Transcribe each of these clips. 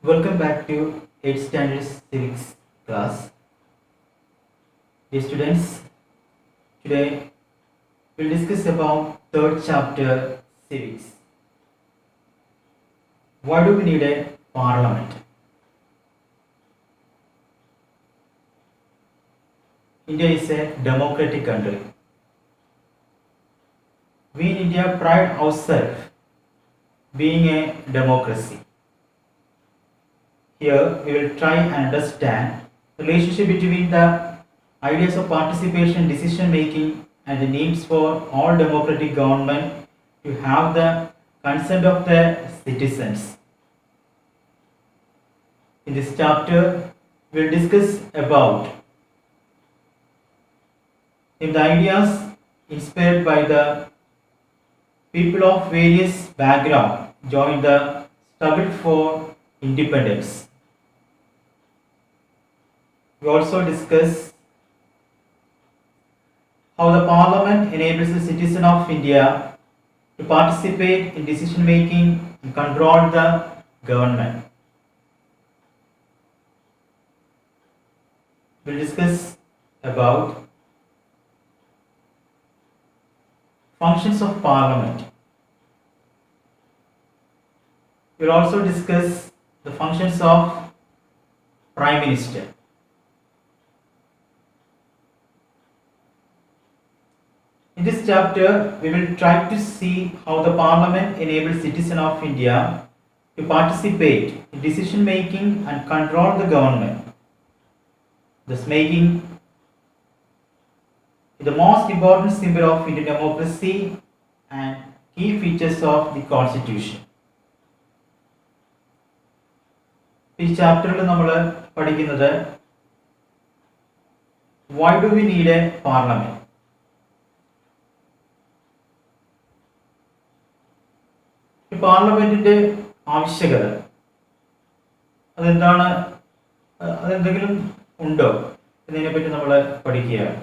Welcome back to 8th Standard Civics class. Dear students, today we'll discuss about third chapter Civics. Why do we need a parliament? India is a democratic country. We in India pride ourselves being a democracy. Here we will try and understand the relationship between the ideas of participation, decision making, and the needs for all democratic government to have the consent of the citizens. In this chapter, we will discuss about the ideas inspired by the people of various backgrounds joined the struggle for independence. We also discuss how the parliament enables the citizen of India to participate in decision making and control the government. We'll discuss about functions of parliament. We'll also discuss the functions of prime minister. In this chapter, we will try to see how the parliament enables citizens of India to participate in decision making and control the government, thus making it the most important symbol of Indian democracy and key features of the constitution. ഈ ചാപ്റ്ററിൽ നമ്മൾ പഠിക്കുന്നത് why do we need a parliament? പാർലമെന്റിന്റെ ആവശ്യകത അതെന്താണ്, അതെന്തെങ്കിലും ഉണ്ടോ എന്നതിനെപ്പറ്റി നമ്മൾ പഠിക്കുകയാണ്.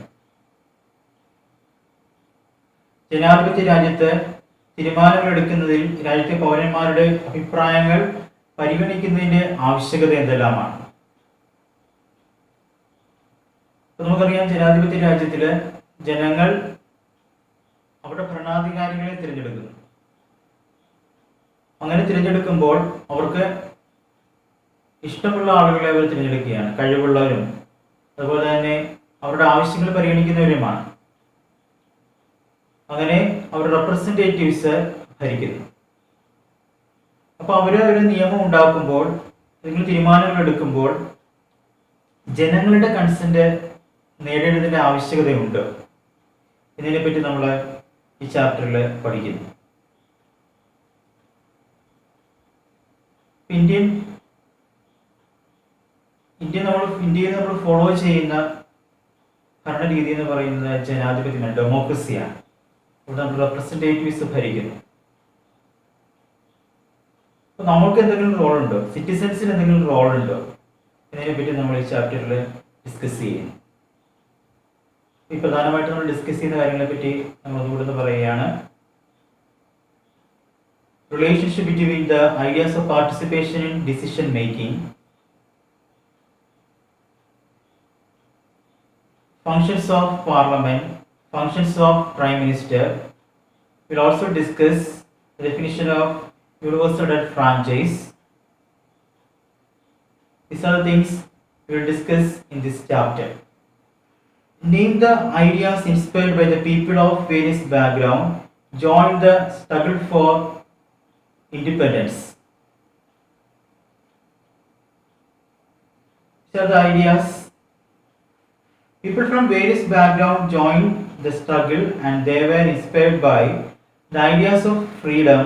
ജനാധിപത്യ രാജ്യത്ത് തീരുമാനങ്ങൾ എടുക്കുന്നതിൽ രാജ്യത്തെ പൗരന്മാരുടെ അഭിപ്രായങ്ങൾ പരിഗണിക്കുന്നതിന്റെ ആവശ്യകത എന്തെല്ലാമാണ്? നമുക്കറിയാം, ജനാധിപത്യ രാജ്യത്തില് ജനങ്ങൾ അവരുടെ ഭരണാധികാരികളെ തിരഞ്ഞെടുക്കുന്നു. അങ്ങനെ തിരഞ്ഞെടുക്കുമ്പോൾ അവർക്ക് ഇഷ്ടമുള്ള ആളുകളെ അവർ തിരഞ്ഞെടുക്കുകയാണ്, കഴിവുള്ളവരും അതുപോലെ തന്നെ അവരുടെ ആവശ്യങ്ങൾ പരിഗണിക്കുന്നവരുമാണ്. അങ്ങനെ അവർ റെപ്രസെൻറ്റേറ്റീവ്സ് ഭരിക്കുന്നു. അപ്പോൾ അവർ ഒരു നിയമം ഉണ്ടാക്കുമ്പോൾ, നിങ്ങൾ തീരുമാനങ്ങൾ എടുക്കുമ്പോൾ ജനങ്ങളുടെ കൺസെന്റ് നേടേണ്ടതിൻ്റെ ആവശ്യകതയുണ്ട് എന്നതിനെപ്പറ്റി നമ്മൾ ഈ ചാപ്റ്ററിൽ പഠിക്കുന്നു. ഇന്ത്യയിൽ നമ്മൾ ഫോളോ ചെയ്യുന്ന ഭരണരീതി എന്ന് പറയുന്നത് ജനാധിപത്യമാണ്, ഡെമോക്രസിയാണ്. ഇവിടെ നമ്മൾ റെപ്രസെൻറ്റേറ്റീവ്സ് ഭരിക്കുന്നു. അപ്പോൾ നമുക്ക് എന്തെങ്കിലും റോളുണ്ടോ, സിറ്റിസൺസിന് എന്തെങ്കിലും റോളുണ്ടോ എന്നതിനെപ്പറ്റി നമ്മൾ ഈ ചാപ്റ്ററിൽ ഡിസ്കസ് ചെയ്യുന്നു. ഈ പ്രധാനമായിട്ട് നമ്മൾ ഡിസ്കസ് ചെയ്യുന്ന കാര്യങ്ങളെ പറ്റി നമ്മൾ ഒന്നുകൂടെ പറയുകയാണ്. Relationship between the ideas of participation in decision making, functions of parliament, functions of prime minister. We'll also discuss the definition of universal franchise. These are the things we will discuss in this chapter. Name the ideas inspired by the people of various background joined the struggle for independence. These are the ideas. People from various backgrounds joined the struggle and they were inspired by the ideas of freedom,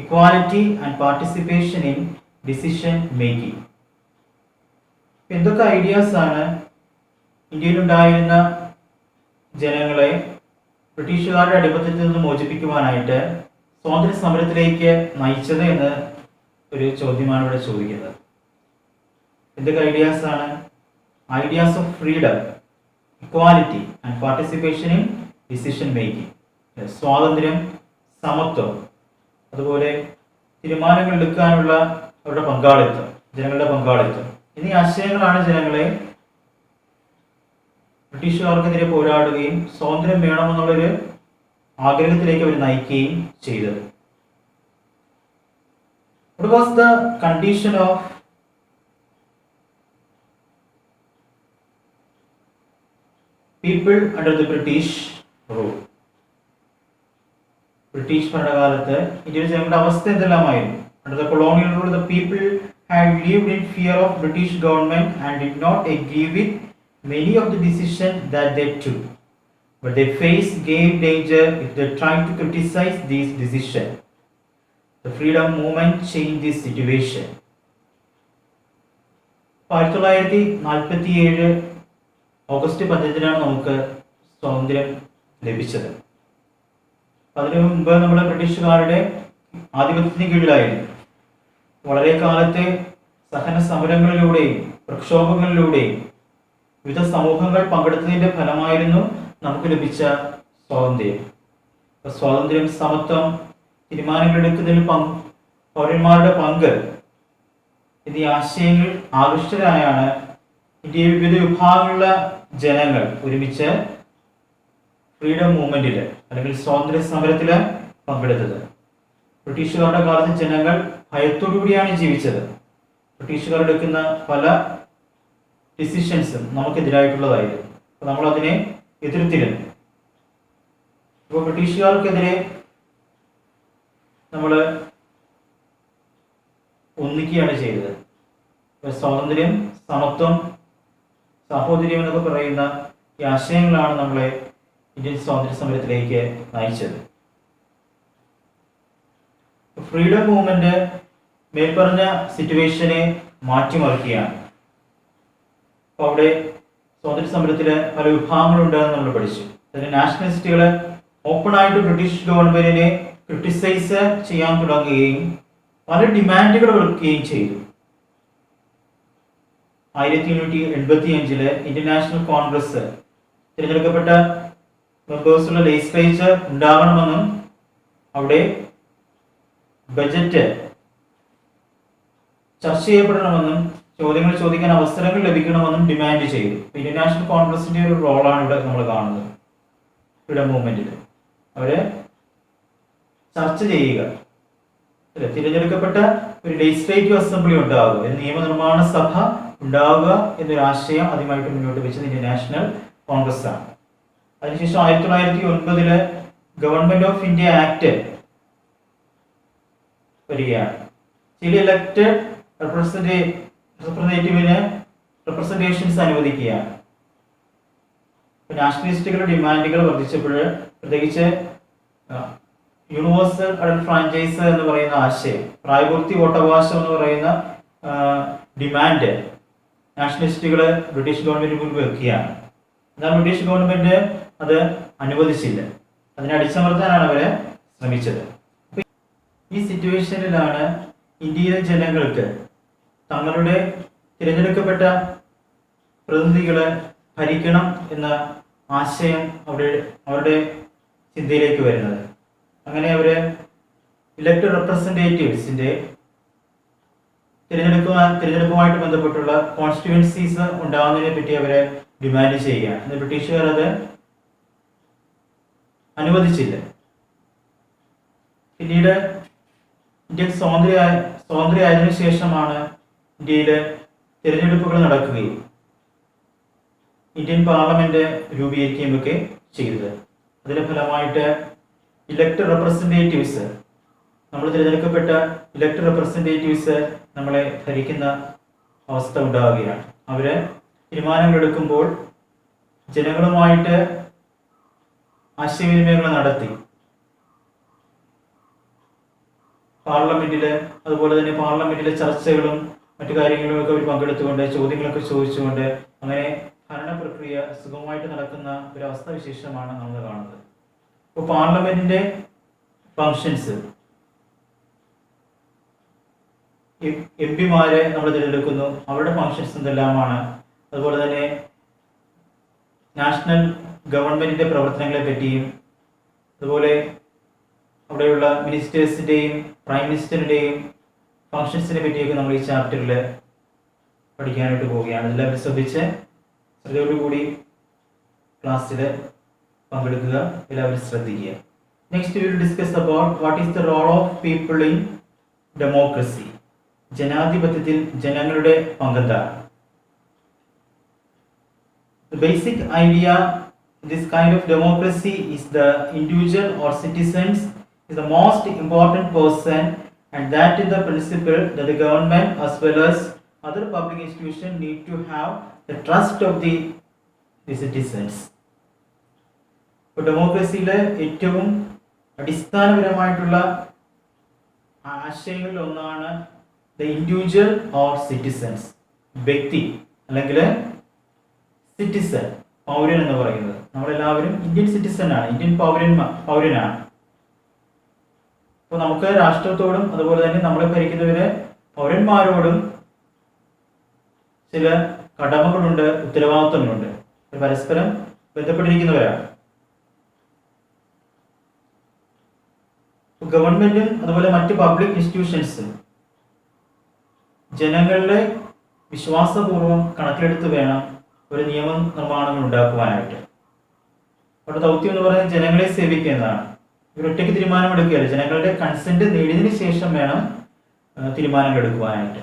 equality and participation in decision making. എന്തൊക്കെ ideas ആണ് ഇന്ത്യയിലുണ്ടായിരുന്ന ജനങ്ങളെ ബ്രിട്ടീഷുകാരുടെ അടിമത്തത്തിൽ നിന്ന് മോചിപ്പിക്കുവാനായിട്ട് സ്വാതന്ത്ര്യ സമരത്തിലേക്ക് നയിച്ചത് എന്ന് ഒരു ചോദ്യമാണ് ഇവിടെ ചോദിക്കുന്നത്. എന്തൊക്കെ ഐഡിയാസ് ആണ്? Ideas of freedom, equality and participation in decision making. സ്വാതന്ത്ര്യം, സമത്വം, അതുപോലെ തീരുമാനങ്ങൾ എടുക്കാനുള്ള അവരുടെ പങ്കാളിത്തം, ജനങ്ങളുടെ പങ്കാളിത്തം എന്നീ ആശയങ്ങളാണ് ജനങ്ങളെ ബ്രിട്ടീഷുകാർക്കെതിരെ പോരാടുകയും സ്വാതന്ത്ര്യം വേണമെന്നുള്ളൊരു ആഗ്രഹത്തിലേക്ക് അവർ നയിക്കുകയും ചെയ്തത്. What was the condition of people under the British rule? British ഭരണകാലത്ത് ഇന്ത്യയിലെ ജനങ്ങളുടെ അവസ്ഥ എന്തെല്ലാമായിരുന്നു? Under the colonial rule, the people had lived in fear of British government and did not agree with many of the decisions that they took. But they faced grave danger if they tried to criticize these decisions. The freedom movement changed this situation. 1947 August 15 നമുക്ക് സ്വാതന്ത്ര്യം ലഭിച്ചത്. അതിനു മുമ്പ് നമ്മൾ ബ്രിട്ടീഷുകാരുടെ ആധിപത്യത്തിന് കീഴിലായിരുന്നു. വളരെ കാലത്തെ സഹന സമരങ്ങളിലൂടെയും പ്രക്ഷോഭങ്ങളിലൂടെയും വിവിധ സമൂഹങ്ങൾ പങ്കെടുത്തതിന്റെ ഫലമായിരുന്നു നമുക്ക് ലഭിച്ച സ്വാതന്ത്ര്യം. സ്വാതന്ത്ര്യം, സമത്വം, തീരുമാനങ്ങൾ എടുക്കുന്നതിൽ പൗരന്മാരുടെ പങ്ക് എന്നീ ആശയങ്ങൾ ആകൃഷ്ടരായാണ് ഇന്ത്യയിൽ വിവിധ വിഭാഗങ്ങളുള്ള ജനങ്ങൾ ഒരുമിച്ച് ഫ്രീഡം മൂവ്മെന്റിൽ അല്ലെങ്കിൽ സ്വാതന്ത്ര്യ സമരത്തിൽ പങ്കെടുത്തത്. ബ്രിട്ടീഷുകാരുടെ കാലത്ത് ജനങ്ങൾ ഭയത്തോടുകൂടിയാണ് ജീവിച്ചത്. ബ്രിട്ടീഷുകാർ എടുക്കുന്ന പല ഡിസിഷൻസും നമുക്കെതിരായിട്ടുള്ളതായിരുന്നു. അപ്പോൾ നമ്മളതിനെ എതിർത്തിരുന്നു. അപ്പോൾ ബ്രിട്ടീഷുകാർക്കെതിരെ നമ്മൾ ഒന്നിക്കുകയാണ് ചെയ്തത്. സ്വാതന്ത്ര്യം, സമത്വം, സാഹോദര്യം എന്നൊക്കെ പറയുന്ന ഈ ആശയങ്ങളാണ് നമ്മളെ ഇന്ത്യൻ സ്വാതന്ത്ര്യ സമരത്തിലേക്ക് നയിച്ചത്. ഫ്രീഡം മൂവ്മെന്റ് മേൽപ്പറഞ്ഞ സിറ്റുവേഷനെ മാറ്റിമറിക്കുകയാണ്. അപ്പോൾ അവിടെ സ്വാതന്ത്ര്യ സമരത്തിൽ പല വിഭാഗങ്ങളുണ്ടെന്ന് നമ്മൾ പഠിച്ചു. അതിന് നാഷണലിസ്റ്റുകൾ ഓപ്പണായിട്ട് ബ്രിട്ടീഷ് ഗവൺമെന്റിനെ ക്രിട്ടിസൈസ് ചെയ്യാൻ തുടങ്ങുകയും പല ഡിമാൻഡുകൾ വെക്കുകയും ചെയ്തു. 1885 ഇന്ത്യൻ നാഷണൽ കോൺഗ്രസ് തിരഞ്ഞെടുക്കപ്പെട്ട മെമ്പേഴ്സുള്ള ലെജിസ്ലേച്ചർ ഉണ്ടാകണമെന്നും അവിടെ ബജറ്റ് ചർച്ച ചെയ്യപ്പെടണമെന്നും ചോദ്യങ്ങൾ ചോദിക്കാൻ അവസരങ്ങൾ ലഭിക്കണമെന്നും ഡിമാൻഡ് ചെയ്തു. ഇന്ത്യൻ നാഷണൽ കോൺഗ്രസിന്റെ ഒരു റോളാണ് ഇവിടെ നമ്മൾ കാണുന്നത്. ഫ്രീഡം മൂവ്മെന്റിൽ അവര് ചർച്ച ചെയ്യുക, തിരഞ്ഞെടുക്കപ്പെട്ട ഒരു ലെജിസ്ലേറ്റീവ് അസംബ്ലി ഉണ്ടാവുക, നിയമനിർമ്മാണ സഭ ഉണ്ടാവുക എന്നൊരു ആശയം ആദ്യമായിട്ട് മുന്നോട്ട് വെച്ചത് ഇന്ത്യൻ നാഷണൽ കോൺഗ്രസ് ആണ്. അതിനുശേഷം 1909 ഗവൺമെന്റ് ഓഫ് ഇന്ത്യ ആക്ട് വരികയാണ്. ചില ഇലക്റ്റഡ് റെപ്രസെന്റേറ്റീവിന് റെപ്രസെന്റേഷൻസ് അനുവദിക്കുകയാണ്. നാഷണലിസ്റ്റുകളുടെ ഡിമാൻഡുകൾ വർദ്ധിച്ചപ്പോൾ പ്രത്യേകിച്ച് യൂണിവേഴ്സൽ അഡൽട്ട് ഫ്രാഞ്ചൈസ് എന്ന് പറയുന്ന ആശയം, പ്രായപൂർത്തി വോട്ടവകാശം എന്ന് പറയുന്ന ഡിമാൻഡ് നാഷണലിസ്റ്റുകൾ ബ്രിട്ടീഷ് ഗവൺമെന്റിന് മുൻപ് വെക്കുകയാണ്. എന്നാൽ ബ്രിട്ടീഷ് ഗവൺമെന്റ് അത് അനുവദിച്ചില്ല. അതിനെ അടിച്ചമർത്താനാണ് അവരെ ശ്രമിച്ചത്. ഈ സിറ്റുവേഷനിലാണ് ഇന്ത്യയിലെ ജനങ്ങൾക്ക് തങ്ങളുടെ തിരഞ്ഞെടുക്കപ്പെട്ട പ്രതിനിധികളെ ഭരിക്കണം എന്ന ആശയം അവരുടെ ചിന്തയിലേക്ക് വരുന്നത്. അങ്ങനെ ഇലക്ടഡ് റെപ്രസെന്റേറ്റീവ്സിന്റെ തിരഞ്ഞെടുപ്പുമായിട്ട് ബന്ധപ്പെട്ടുള്ള കോൺസ്റ്റിറ്റ്യുവൻസീസ് ഉണ്ടാകുന്നതിനെ പറ്റി അവരെ ഡിമാൻഡ് ചെയ്യുകയാണ്. എന്നാൽ ബ്രിട്ടീഷുകാർ അത് അനുവദിച്ചില്ല. പിന്നീട് ഇന്ത്യ സ്വാതന്ത്ര്യമായതിനു ശേഷമാണ് ഇന്ത്യയിൽ തിരഞ്ഞെടുപ്പുകൾ നടക്കുകയും ഇന്ത്യൻ പാർലമെന്റ് രൂപീകരിക്കുകയും ഒക്കെ ചെയ്തത്. അതിന്റെ ഫലമായിട്ട് ഇലക്ടഡ് റെപ്രസെന്റേറ്റീവ്സ്, നമ്മൾ തിരഞ്ഞെടുക്കപ്പെട്ട ഇലക്ടഡ് റെപ്രസെന്റേറ്റീവ്സ് നമ്മളെ ഭരിക്കുന്ന അവസ്ഥ ഉണ്ടാവുകയാണ്. അവര് തീരുമാനങ്ങൾ എടുക്കുമ്പോൾ ജനങ്ങളുമായിട്ട് ആശയവിനിമയങ്ങൾ നടത്തി അതുപോലെ തന്നെ പാർലമെന്റിലെ ചർച്ചകളും മറ്റു കാര്യങ്ങളും ഒക്കെ അവർ പങ്കെടുത്തുകൊണ്ട് ചോദ്യങ്ങളൊക്കെ ചോദിച്ചുകൊണ്ട് അങ്ങനെ ഭരണ പ്രക്രിയ സുഗമമായിട്ട് നടക്കുന്ന ഒരു അവസ്ഥാവിശേഷമാണ് നമ്മൾ കാണുന്നത്. ഇപ്പോൾ പാർലമെന്റിന്റെ ഫങ്ഷൻസ്, എംപിമാരെ നമ്മൾ തിരഞ്ഞെടുക്കുന്നു, അവരുടെ ഫങ്ഷൻസ് എന്തെല്ലാമാണ്, അതുപോലെ തന്നെ നാഷണൽ ഗവൺമെന്റിന്റെ പ്രവർത്തനങ്ങളെ പറ്റിയും അതുപോലെ അവിടെയുള്ള മിനിസ്റ്റേഴ്സിന്റെയും പ്രൈം മിനിസ്റ്ററിന്റെയും ഫങ്ഷൻസിനെ പറ്റിയൊക്കെ നമ്മൾ ഈ ചാപ്റ്ററിൽ പഠിക്കാനായിട്ട് പോവുകയാണ്. എല്ലാവരും ശ്രദ്ധയോടുകൂടി ക്ലാസ്സിൽ പങ്കെടുക്കുക, എല്ലാവരും ശ്രദ്ധിക്കുക. Next we will discuss about what is the role of people in democracy. ജനാധിപത്യത്തിൽ ജനങ്ങളുടെ പങ്കെന്താണ്? The basic idea in this kind of democracy is the individual or citizens is the most important person, and that is the principle that the government as well as other public institutions need to have the trust of the citizens. ഇപ്പോൾ ഡെമോക്രസിയിലെ ഏറ്റവും അടിസ്ഥാനപരമായിട്ടുള്ള ആശയങ്ങളിൽ ഒന്നാണ് the individual or citizens, വ്യക്തി അല്ലെങ്കിൽ citizen, പൗരൻ എന്ന് പറയുന്നത്. നമ്മളെല്ലാവരും ഇന്ത്യൻ സിറ്റിസൺ ആണ്, ഇന്ത്യൻ പൗരനാണ്. അപ്പോൾ നമുക്ക് രാഷ്ട്രത്തോടും അതുപോലെ തന്നെ നമ്മളെ ഭരിക്കുന്നവരെ പൗരന്മാരോടും ചില കടമകളുണ്ട്, ഉത്തരവാദിത്വങ്ങളുണ്ട്, പരസ്പരം ബന്ധപ്പെട്ടിരിക്കുന്നവരാണ്. ഗവൺമെന്റും അതുപോലെ മറ്റ് പബ്ലിക് ഇൻസ്റ്റിറ്റ്യൂഷൻസും ജനങ്ങളുടെ വിശ്വാസപൂർവ്വം കണക്കിലെടുത്ത് വേണം ഒരു നിയമനിർമ്മാണങ്ങൾ ഉണ്ടാക്കുവാനായിട്ട്. അവരുടെ ദൗത്യം എന്ന് പറയുന്നത് ജനങ്ങളെ സേവിക്കുന്നതാണ്. ഇവരൊറ്റയ്ക്ക് തീരുമാനമെടുക്കുകയല്ല, ജനങ്ങളുടെ കൺസെന്റ് നേടിയതിനു ശേഷം വേണം തീരുമാനങ്ങൾ എടുക്കുവാനായിട്ട്.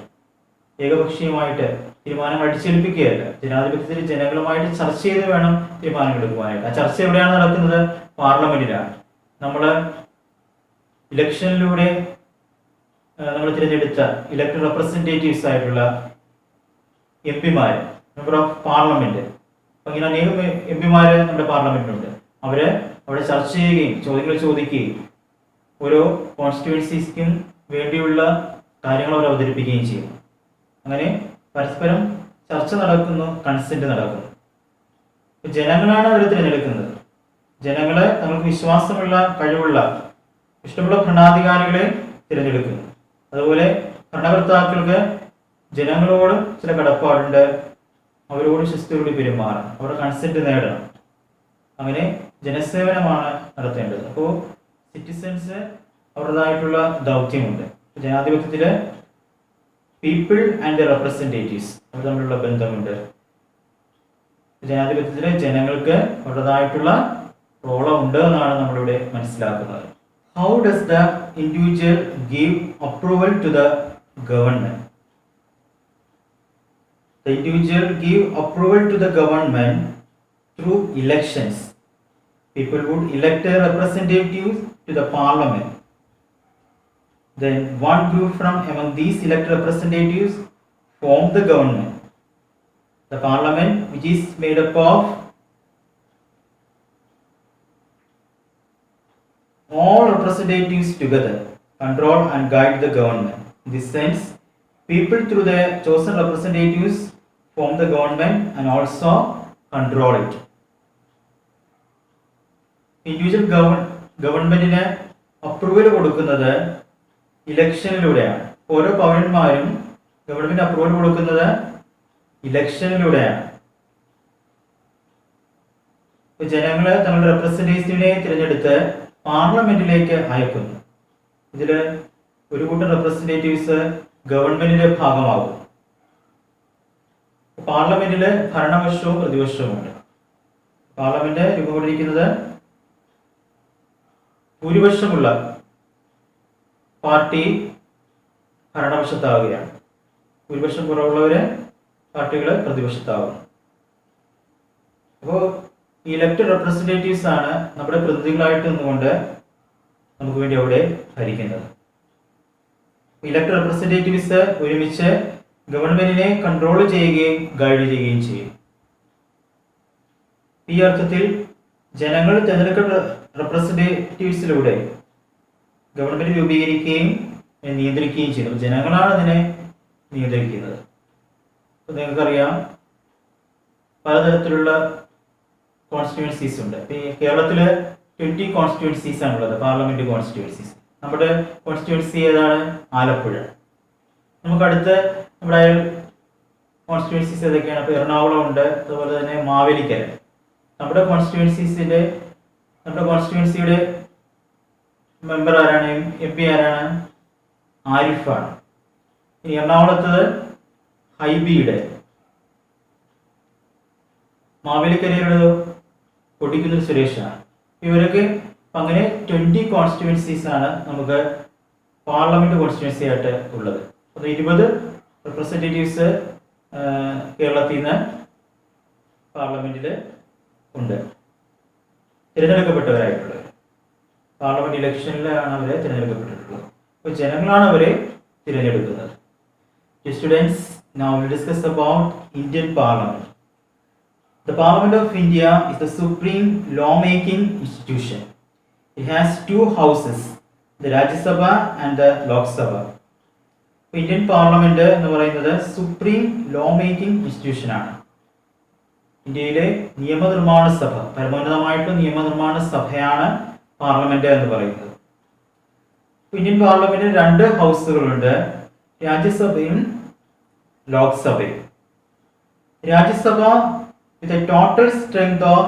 ഏകപക്ഷീയമായിട്ട് തീരുമാനങ്ങൾ അടിച്ചേൽപ്പിക്കുകയല്ല. ജനാധിപത്യത്തിൽ ജനങ്ങളുമായിട്ട് ചർച്ച ചെയ്ത് വേണം തീരുമാനങ്ങൾ എടുക്കുവാനായിട്ട്. ആ ചർച്ച എവിടെയാണ് നടക്കുന്നത്? പാർലമെന്റിലാണ്. നമ്മൾ ഇലക്ഷനിലൂടെ നമ്മൾ തിരഞ്ഞെടുത്ത ഇലക്ടഡ് റെപ്രസെൻറ്റേറ്റീവ്സ് ആയിട്ടുള്ള MP-മാർ, മെമ്പർ ഓഫ് പാർലമെന്റ്, അപ്പം ഇങ്ങനെ അനേകം MP-മാർ നമ്മുടെ പാർലമെന്റിലുണ്ട്. അവരെ അവിടെ ചർച്ച ചെയ്യുകയും ചോദ്യങ്ങൾ ചോദിക്കുകയും ഓരോ കോൺസ്റ്റിറ്റ്യുവൻസീസിനും വേണ്ടിയുള്ള കാര്യങ്ങൾ അവർ അവതരിപ്പിക്കുകയും ചെയ്യും. അങ്ങനെ പരസ്പരം ചർച്ച നടക്കുന്നു, കൺസെന്റ് നടക്കുന്നു. ജനങ്ങളാണ് അവരെ തിരഞ്ഞെടുക്കുന്നത്. ജനങ്ങളെ തങ്ങൾക്ക് വിശ്വാസമുള്ള, കഴിവുള്ള, ഇഷ്ടമുള്ള ഭരണാധികാരികളെ തിരഞ്ഞെടുക്കുന്നു. അതുപോലെ ഭരണകർത്താക്കൾക്ക് ജനങ്ങളോട് ചില കടപ്പാടുണ്ട്, അവരോട് ശിസ്തയോട് പെരുമാറണം, അവരുടെ കൺസെന്റ് നേടണം. അങ്ങനെ ജനസേവനമാണ് നടത്തേണ്ടത്. അപ്പോൾ സിറ്റിസൺസ് അവരുടേതായിട്ടുള്ള ദൗത്യമുണ്ട്. ജനാധിപത്യത്തില് പീപ്പിൾ ആൻഡ് ദ റെപ്രസെൻറ്റേറ്റീവ്സ് അവർ തമ്മിലുള്ള ബന്ധമുണ്ട്. ജനാധിപത്യത്തിലെ ജനങ്ങൾക്ക് അവരുടേതായിട്ടുള്ള റോള് ഉണ്ട് എന്നാണ് നമ്മളിവിടെ മനസ്സിലാക്കുന്നത്. How does the individual give approval to the government? The individual give approval to the government through elections. People would elect their representatives to the parliament. Then one group from among these elected representatives form the government. The parliament, which is made up of all representatives together, control and guide the government. In this sense, people through their chosen representatives form the government and also control it. Individual ഗവൺമെന്റിന് approval കൊടുക്കുന്നത് ഇലക്ഷനിലൂടെയാണ്. ഓരോ പൗരന്മാരും government approval കൊടുക്കുന്നത് ഇലക്ഷനിലൂടെയാണ്. ജനങ്ങള് തങ്ങളുടെ റെപ്രസെന്റേറ്റീവിനെ തിരഞ്ഞെടുത്ത് പാർലമെന്റിലേക്ക് അയക്കുന്നു. ഇതിൽ ഒരു കൂട്ടം റെപ്രസെന്റേറ്റീവ്സ് ഗവൺമെന്റിന്റെ ഭാഗമാകും. പാർലമെന്റില് ഭരണപക്ഷവും പ്രതിപക്ഷവുമുണ്ട്. പാർലമെന്റ് രൂപപ്പെട്ടിരിക്കുന്നത് ഭൂരിപക്ഷമുള്ള പാർട്ടി ഭരണപക്ഷത്താവുകയാണ്, ഭൂരിപക്ഷം കുറവുള്ളവരെ പാർട്ടികൾ പ്രതിപക്ഷത്താവുന്നു. അപ്പോൾ ഈ ഇലക്ടഡ് റെപ്രസെൻറ്റേറ്റീവ്സ് ആണ് നമ്മുടെ പ്രതിനിധികളായിട്ട് നിന്നുകൊണ്ട് നമുക്ക് വേണ്ടി അവിടെ ഭരിക്കുന്നത്. ഇലക്ടഡ് റെപ്രസെൻറ്റേറ്റീവ്സ് ഒരുമിച്ച് ഗവൺമെന്റിനെ കൺട്രോൾ ചെയ്യുകയും ഗൈഡ് ചെയ്യുകയും ചെയ്യും. ഈ അർത്ഥത്തിൽ ജനങ്ങൾ തിരഞ്ഞെടുക്കുന്ന റെപ്രസെൻറ്റേറ്റീവ്സിലൂടെ ഗവൺമെന്റ് രൂപീകരിക്കുകയും നിയന്ത്രിക്കുകയും ചെയ്യുന്നു. ജനങ്ങളാണ് അതിനെ നിയന്ത്രിക്കുന്നത്. ഇപ്പം നിങ്ങൾക്കറിയാം, പലതരത്തിലുള്ള കോൺസ്റ്റിറ്റ്യുവൻസീസ് ഉണ്ട്. ഈ കേരളത്തില് 20 കോൺസ്റ്റിറ്റ്യുവൻസീസ് ആണുള്ളത്, പാർലമെന്റ് കോൺസ്റ്റിറ്റ്യുവൻസീസ്. നമ്മുടെ കോൺസ്റ്റിറ്റ്യുവൻസി ഏതാണ്? ആലപ്പുഴ. നമുക്കടുത്ത് നമ്മുടെ അയൽ കോൺസ്റ്റിറ്റ്യുവൻസീസ് ഏതൊക്കെയാണ്? അപ്പോൾ എറണാകുളം ഉണ്ട്, അതുപോലെ തന്നെ മാവേലിക്കര. നമ്മുടെ കോൺസ്റ്റിറ്റ്യുവൻസിയുടെ മെമ്പർ ആരാണ്? MP ആരാണ്? ആരിഫാണ്. ഇനി എറണാകുളത്തത് ഹൈബിയുടെ, മാവേലിക്കരയുടെ കൊടിക്കുന്നിൽ സുരേഷാണ്. ഇവരൊക്കെ അങ്ങനെ 20 കോൺസ്റ്റിറ്റ്യുവൻസീസ് ആണ് നമുക്ക് പാർലമെന്റ് കോൺസ്റ്റിറ്റ്യുവൻസി ആയിട്ട് ഉള്ളത്. അത് 20 റെപ്രസെൻറ്റേറ്റീവ്സ് കേരളത്തിൽ നിന്ന് പാർലമെന്റിൽ ഉണ്ട്, തിരഞ്ഞെടുക്കപ്പെട്ടവരായിട്ടുള്ളത്. പാർലമെന്റ് ഇലക്ഷനിലാണ് അവരെ തിരഞ്ഞെടുക്കപ്പെട്ടിട്ടുള്ളത്. അപ്പോൾ ജനങ്ങളാണ് അവരെ തിരഞ്ഞെടുക്കുന്നത്. Students, now we'll discuss about Indian Parliament. The Parliament of India is the supreme lawmaking institution. It has two houses, the Rajya Sabha and the Lok Sabha. Indian parliament എന്ന് പറയുന്നത് സുപ്രീം ലോ മേക്കിംഗ് ഇൻസ്റ്റിറ്റ്യൂഷൻ ആണ്. ഇന്ത്യയിലെ നിയമനിർമ്മാണ സഭ, പരമോന്നതമായിട്ടുള്ള നിയമനിർമ്മാണ സഭയാണ് parliament എന്ന് പറയുന്നത്. ഇന്ത്യൻ പാർലമെന്റിന് 2 ഹൗസുകളുണ്ട്, രാജ്യസഭയും ലോക്സഭയും. Rajya Sabha with a total strength of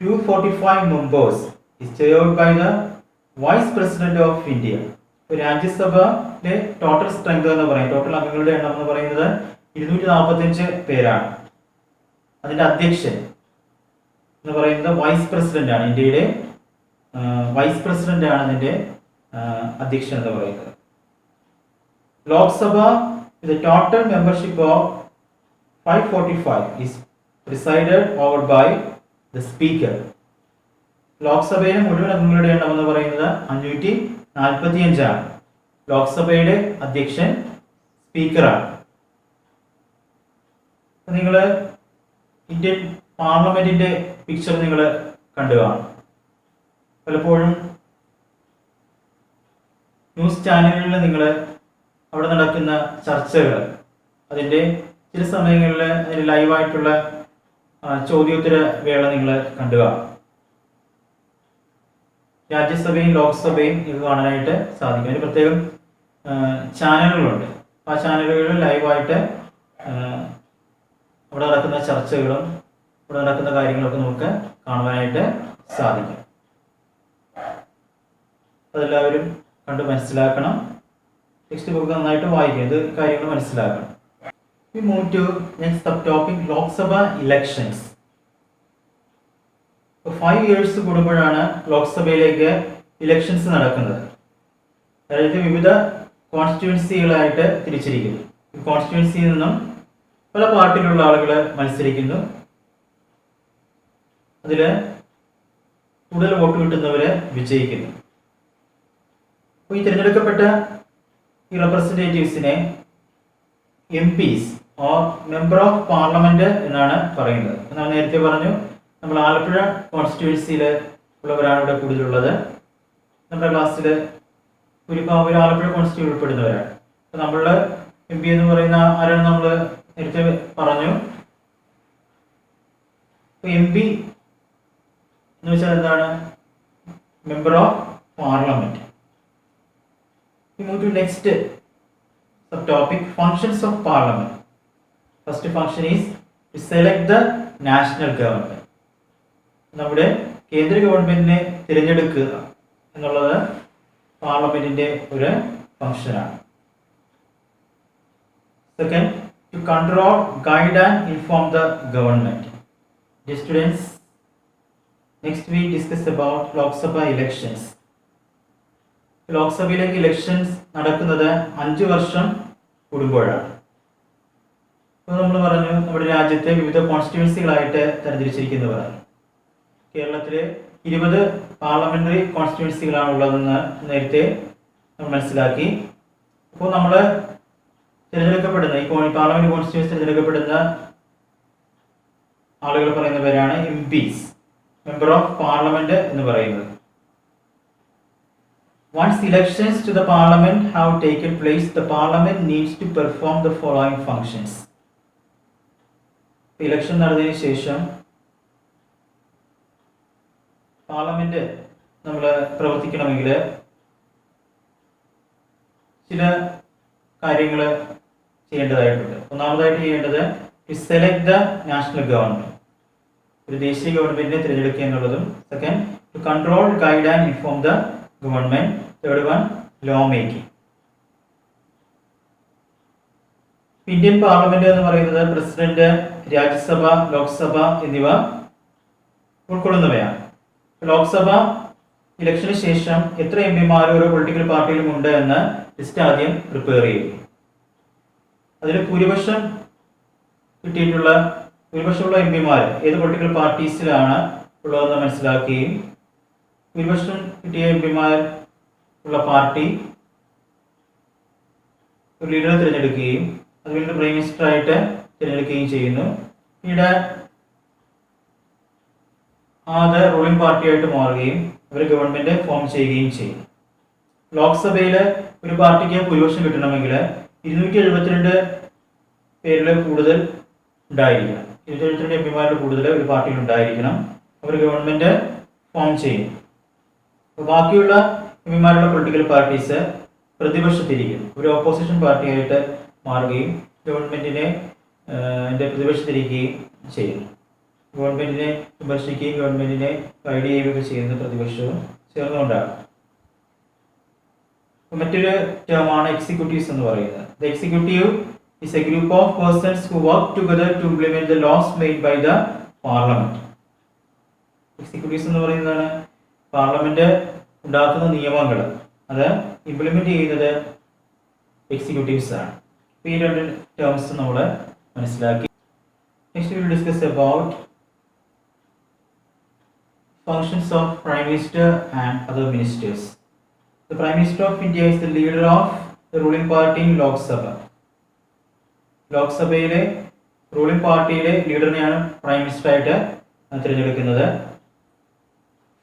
245 members is chaired by the Vice President of India. രാജ്യസഭയിലെ ടോട്ടൽ സ്ട്രെങ്ത് എന്ന് പറയും, ടോട്ടൽ അംഗങ്ങളുടെ എണ്ണം എന്ന് പറയുന്നത് 245 പേരാണ്. അതിന്റെ അധ്യക്ഷൻ എന്ന് പറയുന്നത് വൈസ് പ്രസിഡന്റ് ആണ്. ഇന്ത്യയുടെ വൈസ് പ്രസിഡന്റ് ആണ് അതിന്റെ അധ്യക്ഷൻ എന്ന് പറയുന്നത്. Lok Sabha with a total membership of 545 is presided over by the speaker. ലോക്സഭയിലെ മുഴുവൻ അംഗങ്ങളുടെ എണ്ണം എന്ന് പറയുന്നത് 545 ആണ്. ലോക്സഭയുടെ അധ്യക്ഷൻ സ്പീക്കറാണ്. നിങ്ങൾ ഇന്ത്യൻ പാർലമെന്റിന്റെ പിക്ചർ നിങ്ങൾ കണ്ടു കാണും. പലപ്പോഴും ന്യൂസ് ചാനലുകളിൽ നിങ്ങൾ അവിടെ നടക്കുന്ന ചർച്ചകൾ, അതിൻ്റെ ചില സമയങ്ങളിൽ അതിന് ലൈവായിട്ടുള്ള ചോദ്യോത്തര വേള നിങ്ങൾ കണ്ടു കാണും. രാജ്യസഭയും ലോക്സഭയും ഇത് കാണാനായിട്ട് സാധിക്കും. അതിന് പ്രത്യേകം ചാനലുകളുണ്ട്. ആ ചാനലുകളിൽ ലൈവായിട്ട് അവിടെ നടക്കുന്ന ചർച്ചകളും ഇവിടെ നടക്കുന്ന കാര്യങ്ങളൊക്കെ നമുക്ക് കാണുവാനായിട്ട് സാധിക്കും. അതെല്ലാവരും കണ്ട് മനസ്സിലാക്കണം. ടെക്സ്റ്റ് ബുക്ക് നന്നായിട്ട് വായിക്കുക, ഇത് കാര്യങ്ങൾ മനസ്സിലാക്കണം. We move to next subtopic, Lok Sabha elections. 5 years കൂടുമ്പോഴാണ് ലോക്സഭയിലേക്ക് ഇലക്ഷൻസ് നടക്കുന്നത്. അതായത് വിവിധ കോൺസ്റ്റിറ്റ്യുവൻസികളായിട്ട് തിരിച്ചിരിക്കുന്നു. ഈ കോൺസ്റ്റിറ്റ്യുവൻസിയിൽ നിന്നും പല പാർട്ടിയിലുള്ള ആളുകൾ മത്സരിക്കുന്നു. അതിൽ കൂടുതൽ വോട്ട് കിട്ടുന്നവര് വിജയിക്കുന്നു. അപ്പോൾ ഈ തിരഞ്ഞെടുക്കപ്പെട്ട ഈ റെപ്രസെൻറ്റേറ്റീവ്സിനെ MPs or member of parliament എന്നാണ് പറയുന്നത്. ഞാൻ നേരത്തെ പറഞ്ഞു, നമ്മൾ ആലപ്പുഴ കോൺസ്റ്റിറ്റ്യുവൻസിയിൽ ഉള്ളവരാണ് ഇവിടെ കൂടുതലുള്ളത്. നമ്മുടെ ക്ലാസ്സിൽ ഭൂരിഭാഗം ആലപ്പുഴ കോൺസ്റ്റിറ്റ്യൂഷൻ ഉൾപ്പെടുന്നവരാണ്. അപ്പോൾ നമ്മളുടെ MP എന്ന് പറയുന്ന ആരാണ് നമ്മൾ നേരത്തെ പറഞ്ഞു. അപ്പോൾ MP എന്ന് വെച്ചാൽ എന്താണ്? Member of parliament. We move to next subtopic, functions of parliament. First function is to select the national government. നമ്മുടെ കേന്ദ്ര ഗവൺമെന്റിനെ തിരഞ്ഞെടുക്കുക എന്നുള്ളത് പാർലമെന്റിന്റെ ഒരു ഫംഗ്ഷനാണ്. Second, to control, guide and inform the government. Dear students, next we discuss about Lok Sabha elections. ലോക്സഭയിലേക്ക് elections നടക്കുന്നത് 5 വർഷം കൂടുമ്പോഴാണ്. അപ്പോൾ നമ്മൾ പറഞ്ഞു, നമ്മുടെ രാജ്യത്തെ വിവിധ കോൺസ്റ്റിറ്റ്യുവൻസികളായിട്ട് തരംതിരിച്ചിരിക്കുന്നവരാണ്. കേരളത്തിലെ 20 പാർലമെന്ററി കോൺസ്റ്റിറ്റ്യുവൻസികളാണ് ഉള്ളതെന്ന് നേരത്തെ നമ്മൾ മനസ്സിലാക്കി. അപ്പോൾ നമ്മൾ തിരഞ്ഞെടുക്കപ്പെടുന്ന ഈ പാർലമെന്റ് കോൺസ്റ്റിറ്റ്യുവൻസി തിരഞ്ഞെടുക്കപ്പെടുന്ന ആളുകൾ പറയുന്ന പേരാണ് MPs, മെമ്പർ ഓഫ് പാർലമെന്റ് എന്ന് പറയുന്നത്. Once elections to the parliament have taken place, the parliament needs to perform the following functions. Election നടന്നതിന് ശേഷം പാർലമെന്റ് നമ്മൾ പ്രവർത്തിക്കണമെങ്കിൽ ചില കാര്യങ്ങൾ ചെയ്യേണ്ടതായിട്ടുണ്ട്. ഒന്നാമതായിട്ട് ചെയ്യേണ്ടത് to select the national government, ഒരു ദേശീയ ഗവൺമെന്റിനെ തിരഞ്ഞെടുക്കുക എന്നുള്ളതും. Second, to control, guide and inform the government. Third one, law making. Indian parliament എന്ന് പറയുന്നത് പ്രസിഡന്റ്, രാജ്യസഭ, ലോക്സഭ എന്നിവ ഉൾക്കൊള്ളുന്നവയാണ്. ലോക്സഭ ഇലക്ഷന് ശേഷം എത്ര എം പിമാർ ഓരോ പൊളിറ്റിക്കൽ പാർട്ടിയിലും ഉണ്ട് എന്ന് ലിസ്റ്റ് ആദ്യം പ്രിപ്പയർ ചെയ്യും. അതിൽ ഭൂരിപക്ഷമുള്ള എം പിമാർ ഏത് പൊളിറ്റിക്കൽ പാർട്ടീസിലാണ് ഉള്ളതെന്ന് മനസ്സിലാക്കുകയും ഭൂരിപക്ഷം കിട്ടിയ എം പിമാർ ഉള്ള പാർട്ടി ഒരു ലീഡറെ തിരഞ്ഞെടുക്കുകയും അത് വീണ്ടും പ്രൈം മിനിസ്റ്ററായിട്ട് തിരഞ്ഞെടുക്കുകയും ചെയ്യുന്നു. പിന്നീട് അത് റൂളിംഗ് പാർട്ടിയായിട്ട് മാറുകയും അവർ ഗവൺമെന്റ് ഫോം ചെയ്യുകയും ചെയ്യും. ലോക്സഭയിൽ ഒരു പാർട്ടിക്ക് ഭൂരിപക്ഷം കിട്ടണമെങ്കിൽ 272 പേരിൽ കൂടുതൽ ഉണ്ടായിരിക്കണം. 272 എം പിമാരിൽ കൂടുതൽ ഒരു പാർട്ടിയിൽ ഉണ്ടായിരിക്കണം. അവർ ഗവൺമെന്റ് ഫോം ചെയ്യും. ബാക്കിയുള്ള എം പിമാരുള്ള പൊളിറ്റിക്കൽ പാർട്ടീസ് പ്രതിപക്ഷത്തിരിക്കും. ഒരു ഓപ്പോസിഷൻ പാർട്ടിയായിട്ട് മാറുകയും ഗവൺമെന്റിനെ പ്രതിപക്ഷത്തിരിക്കുകയും ചെയ്യുന്നു. ഗവൺമെന്റിനെ വിമർശിക്കുകയും ഗവൺമെന്റിനെ ഗൈഡ് ചെയ്യുകയൊക്കെ ചെയ്യുന്ന പ്രതിപക്ഷവും ചേർന്നുകൊണ്ടാണ്. മറ്റൊരു ടേമാണ് എക്സിക്യൂട്ടീവ്സ് എന്ന് പറയുന്നത്. The executive is a group of persons who work together to implement the laws made by the parliament. Executives എന്ന് പറയുന്നതാണ് പാർലമെന്റ് ഉണ്ടാക്കുന്ന നിയമങ്ങൾ അത് ഇംപ്ലിമെന്റ് ചെയ്യുന്നത് എക്സിക്യൂട്ടീവ്സ് ആണ്. ഈ രണ്ട് ടേംസ് നമ്മൾ മനസ്സിലാക്കി. Next we will discuss about functions of Prime Minister and other ministers. The Prime Minister of India is the leader of the ruling party in Lok Sabha. ലോക്സഭയിലെ റൂളിംഗ് പാർട്ടിയിലെ ലീഡറിനെയാണ് prime minister ആയിട്ട് തിരഞ്ഞെടുക്കുന്നത്.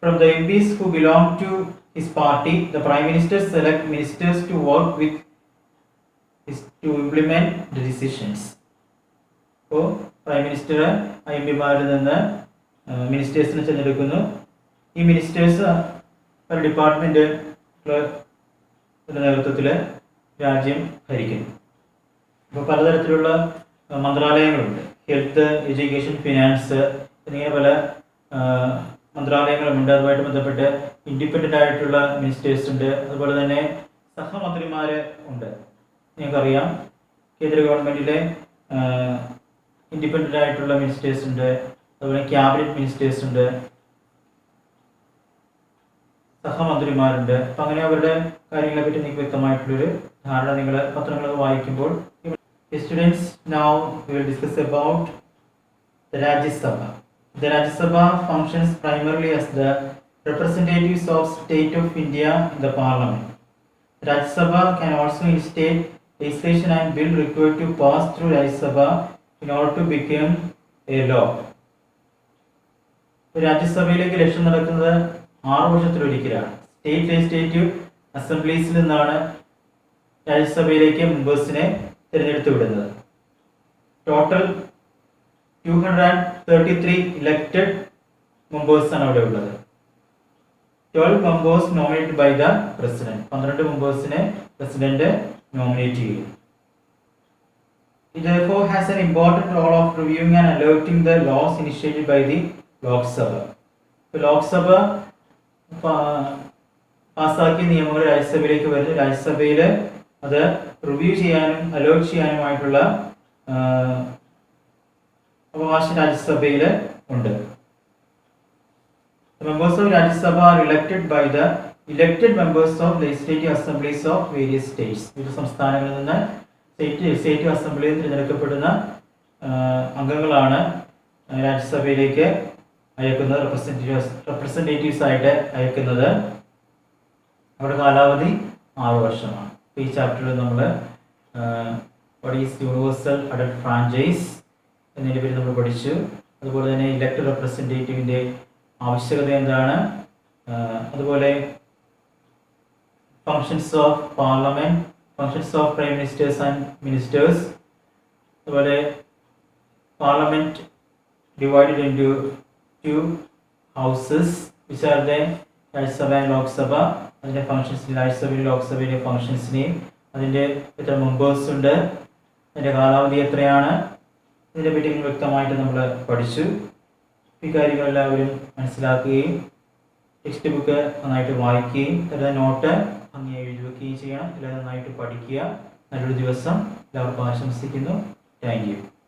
From the MPs who belong to his party, the Prime Minister select ministers to work with to implement the decisions. അപ്പോൾ prime minister M പിമാരിൽ നിന്ന് മിനിസ്റ്റേഴ്സിനെ തിരഞ്ഞെടുക്കുന്നു. ഈ ministers ഒരു department നേതൃത്വത്തിൽ രാജ്യം ഭരിക്കുന്നു. ഇപ്പോൾ പലതരത്തിലുള്ള മന്ത്രാലയങ്ങളുണ്ട്. ഹെൽത്ത്, എഡ്യൂക്കേഷൻ, ഫിനാൻസ് എന്നിങ്ങനെ പല മന്ത്രാലയങ്ങളുമുണ്ട്. അതുമായിട്ട് ബന്ധപ്പെട്ട് ഇൻഡിപെൻഡൻ്റ് ആയിട്ടുള്ള മിനിസ്റ്റേഴ്സ് ഉണ്ട്. അതുപോലെ തന്നെ സഹമന്ത്രിമാർ ഉണ്ട്. നിങ്ങൾക്കറിയാം കേന്ദ്ര ഗവൺമെൻറ്റിലെ ഇൻഡിപെൻഡൻ്റ് ആയിട്ടുള്ള മിനിസ്റ്റേഴ്സ് ഉണ്ട്. അതുപോലെ ക്യാബിനറ്റ് മിനിസ്റ്റേഴ്സ് ഉണ്ട്, സഹമന്ത്രിമാരുണ്ട്. അപ്പം അങ്ങനെ അവരുടെ കാര്യങ്ങളെ പറ്റി നിങ്ങൾക്ക് വ്യക്തമായിട്ടുള്ളൊരു ധാരണ നിങ്ങൾ പത്രങ്ങളൊക്കെ വായിക്കുമ്പോൾ. Students, now we will discuss about the Rajya Sabha. The Rajya Sabha functions primarily as the representatives of State of India in the Parliament. The Rajya Sabha can also instate legislation and bill required to pass through Rajya Sabha in order to become a law. രാജ്യസഭയിലേക്ക് election നടക്കുന്നത് 6 വർഷത്തിലൊരിക്കലാണ്. State legislative അസംബ്ലീസിൽ നിന്നാണ് രാജ്യസഭയിലേക്ക് മെമ്പേഴ്സിനെ തിരഞ്ഞെടുത്ത് വിടുന്നത്. Total 233 elected മെമ്പേഴ്സാണ് അവിടെ ഉള്ളത്. 12 members nominated by the president. 12 മെമ്പേഴ്സിനെ president nominate ചെയ്യും. It therefore has an important role of reviewing and alerting the laws initiated by the Lok Sabha. Lok Sabha പാസ്സാക്കിയ നിയമങ്ങൾ രാജ്യസഭയിലേക്ക് വരുന്നു. രാജ്യസഭയിൽ അത് റിവ്യൂ ചെയ്യാനും അലോട്ട് ചെയ്യാനുമായിട്ടുള്ള അവകാശം രാജ്യസഭയിൽ ഉണ്ട്. The members of Rajya Sabha are elected by the elected members of legislative assemblies of various states. വിവിധ സംസ്ഥാനങ്ങളിൽ നിന്ന് സ്റ്റേറ്റ് അസംബ്ലിയിൽ തിരഞ്ഞെടുക്കപ്പെടുന്ന അംഗങ്ങളാണ് രാജ്യസഭയിലേക്ക് അയക്കുന്നത്, റെപ്രസെൻറ്റേറ്റീവ്സ് ആയിട്ട് അയക്കുന്നത്. അവരുടെ കാലാവധി 6 വർഷമാണ്. ഈ ചാപ്റ്ററിൽ നമ്മൾ what is universal adult franchise എന്നതിനെ പറ്റി നമ്മൾ പഠിച്ചു. അതുപോലെ തന്നെ ഇലക്ടഡ് റെപ്രസെൻറ്റേറ്റീവിൻ്റെ ആവശ്യകത എന്താണ്, അതുപോലെ functions of parliament, functions of prime ministers and ministers, അതുപോലെ parliament divided into 2 houses which are the Rajya Sabha and Lok Sabha. അതിൻ്റെ ഫങ്ഷൻസ് രാജ്യസഭയിലെ ലോക്സഭയിലെ ഫങ്ഷൻസിനെയും അതിൻ്റെ എത്ര മെമ്പേഴ്സ് ഉണ്ട്, അതിൻ്റെ കാലാവധി എത്രയാണ്, ഇതിനെ പറ്റി വ്യക്തമായിട്ട് നമ്മൾ പഠിച്ചു. ഈ കാര്യങ്ങളെല്ലാവരും മനസ്സിലാക്കുകയും ടെക്സ്റ്റ് ബുക്ക് നന്നായിട്ട് വായിക്കുകയും അതിൻ്റെ നോട്ട് ഭംഗിയായി എഴുതി വയ്ക്കുകയും ചെയ്യണം. എല്ലാം നന്നായിട്ട് പഠിക്കുക. നല്ലൊരു ദിവസം എല്ലാവർക്കും ആശംസിക്കുന്നു. Thank you.